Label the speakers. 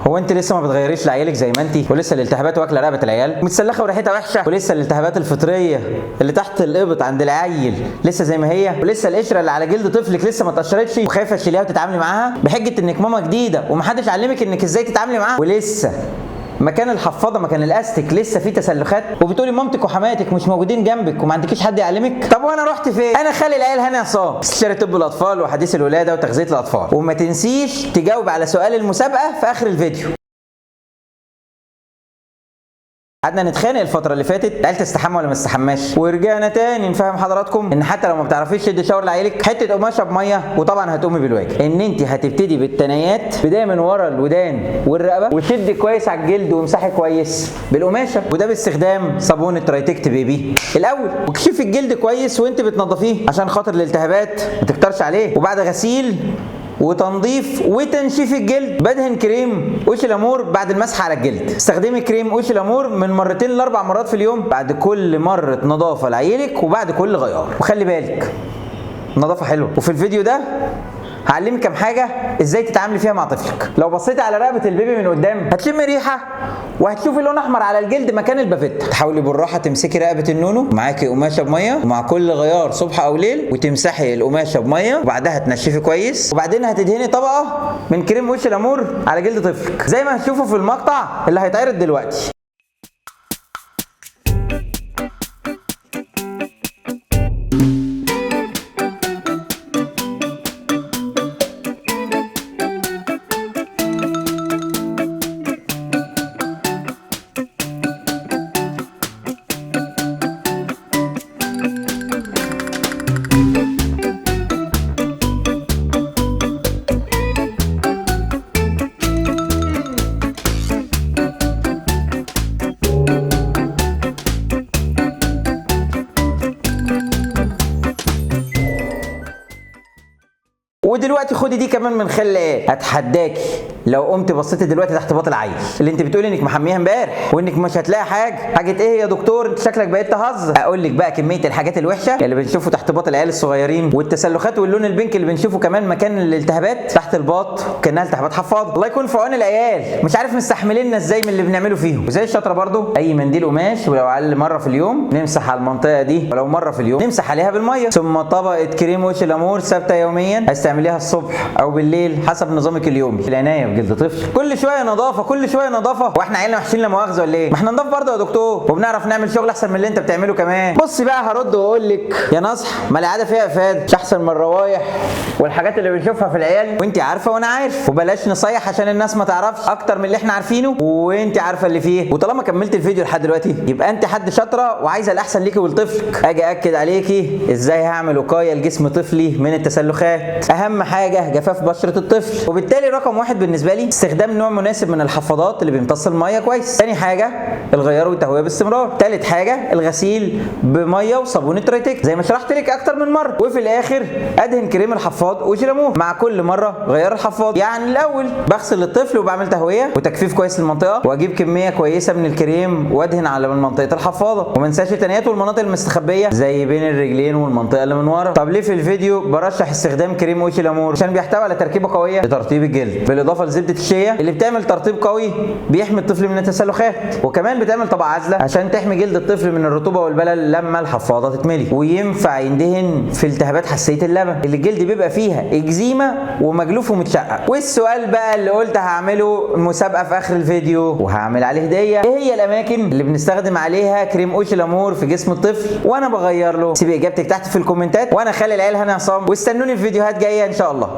Speaker 1: هو انت لسه ما بتغيريش لعيالك زي ما انت، ولسه الالتهابات واكله رقبه العيال متسلخه وريحتها وحشه، ولسه الالتهابات الفطريه اللي تحت الابط عند العيل لسه زي ما هي، ولسه القشره اللي على جلد طفلك لسه ما اتقشرتش وخايفه تشيليها وتتعاملي معاها بحجه انك ماما جديده ومحدش علمك انك ازاي تتعاملي معاها، ولسه مكان الحفاضه مكان الاستك لسه فيه تسلخات، وبتقولي مامتك وحماتك مش موجودين جنبك وما عندكيش حد يعلمك. طب وانا رحت فين؟ انا خالي العيال هاني عصام، استشاري طب الاطفال وحديث الولاده وتغذيه الاطفال. وما تنسيش تجاوب على سؤال المسابقه في اخر الفيديو. قعدنا نتخانق الفترة اللي فاتت، العيال تستحمى ولا ما تستحماش، ورجعنا تاني نفهم حضراتكم ان حتى لو ما بتعرفيش تدي شاور لعيالك حتة قماشة بمية وطبعا هتقومي بالواجب. ان انت هتبتدي بالتنايات، بداية من ورا الودان والرقبة، وتشدي كويس على الجلد وامسحي كويس بالقماشة، وده باستخدام صابون الترايتكت بيبي الاول، وكشفي الجلد كويس وانت بتنضفيه عشان خاطر الالتهابات ما تكترش عليه. وبعد غسيل وتنظيف وتنشيف الجلد بدهن كريم اوشي لامور بعد المسح على الجلد. استخدمي كريم اوشي لامور من 2 ل 4 مرات في اليوم بعد كل مرة نظافة لعيالك وبعد كل غيار. وخلي بالك النظافة حلوة، وفي الفيديو ده هعلمك كام حاجه ازاي تتعاملي فيها مع طفلك. لو بصيتي على رقبه البيبي من قدام هتشمي ريحه وهتشوفي لون احمر على الجلد مكان البافيتا. تحاولي بالراحه تمسكي رقبه النونو، معاكي قماشه بميه، ومع كل غيار صبح او ليل وتمسحي القماشه بميه، وبعدها تنشفي كويس، وبعدين هتدهني طبقه من كريم وش لامور على جلد طفلك زي ما هتشوفوا في المقطع اللي هيتعرض دلوقتي. ودلوقتي خدي دي كمان من خلال ايه؟ اتحداكي لو قمت بصيتي دلوقتي تحت باط العيل اللي انت بتقولي انك محميها امبارح وانك مش هتلاقي حاجه ايه يا دكتور انت شكلك بقيت تهزر. اقول لك بقى كميه الحاجات الوحشه اللي بنشوفه تحت باط العيال الصغيرين، والتسلخات واللون البينك اللي بنشوفه كمان مكان الالتهابات تحت الباط كانها التهابات حفاضه. الله يكون في عون العيال، مش عارف مستحمليننا ازاي من اللي بنعمله فيهم. وزي الشطره برضو اي منديل قماش ولو اقل مره في اليوم نمسح على المنطقه دي، ولو مره في اليوم نمسح عليها بالميه، ثم طبقه كريم وش لامور ثابته يوميا هتستعمليها الصبح او بالليل حسب نظامك اليومي. العنايه بجلد طفل كل شويه نظافه كل شويه نظافه، واحنا عيالنا وحشين لا مؤاخذه ولا ايه؟ ما احنا نضاف برضه يا دكتور وبنعرف نعمل شغل احسن من اللي انت بتعمله كمان. بصي بقى هرد واقول لك يا نصح ما العاده فيها افاده، مش احسن من الروايح والحاجات اللي بنشوفها في العيال وانت عارفه وانا عارف، وبلاش نصيح عشان الناس ما تعرفش اكتر من اللي احنا عارفينه وانت عارفه اللي فيه. وطالما كملت الفيديو لحد دلوقتي يبقى انت حد شاطره وعايزه الاحسن ليكي ولطفلك. اجي اكد عليكي ازاي هعمل وقايه لجسم طفلي من التسلخات. اهم حاجه جفاف بشره الطفل، وبالتالي رقم 1 بالنسبه لي استخدام نوع مناسب من الحفاضات اللي بيمتص الميه كويس. ثاني حاجه الغيار والتهويه باستمرار. ثالث حاجه الغسيل بميه وصابون الترايتكت زي ما شرحت لك اكتر من مره. وفي الاخر ادهن كريم الحفاض اوشي لامور مع كل مره غيار الحفاض. يعني الاول بغسل الطفل وبعمل تهويه وتجفيف كويس للمنطقه، واجيب كميه كويسه من الكريم وادهن على منطقه الحفاضه، وما انساش التنيات والمناطق المستخبيه زي بين الرجلين والمنطقه اللي من ورا. طب ليه في الفيديو برشح استخدام كريم اوشي لامور؟ عشان بيحتوي على تركيبه قويه لترطيب الجلد بالاضافه لزبده الشيا اللي بتعمل ترطيب قوي بيحمي الطفل من التسلخات، وكمان بتعمل طبقه عازله عشان تحمي جلد الطفل من الرطوبه والبلل لما الحفاضه تتملي. وينفع يندهن في التهابات حساسيه اللبن اللي الجلد بيبقى فيها اكزيما ومجلوف ومتشقق. والسؤال بقى اللي قلت هعمله مسابقه في اخر الفيديو وهعمل عليه هديه، ايه هي الاماكن اللي بنستخدم عليها كريم اوشي لامور في جسم الطفل وانا بغير له؟ سيب اجابتك تحت في الكومنتات وانا خالي العيال هاني عصام، واستنوني في فيديوهات جايه ان شاء الله.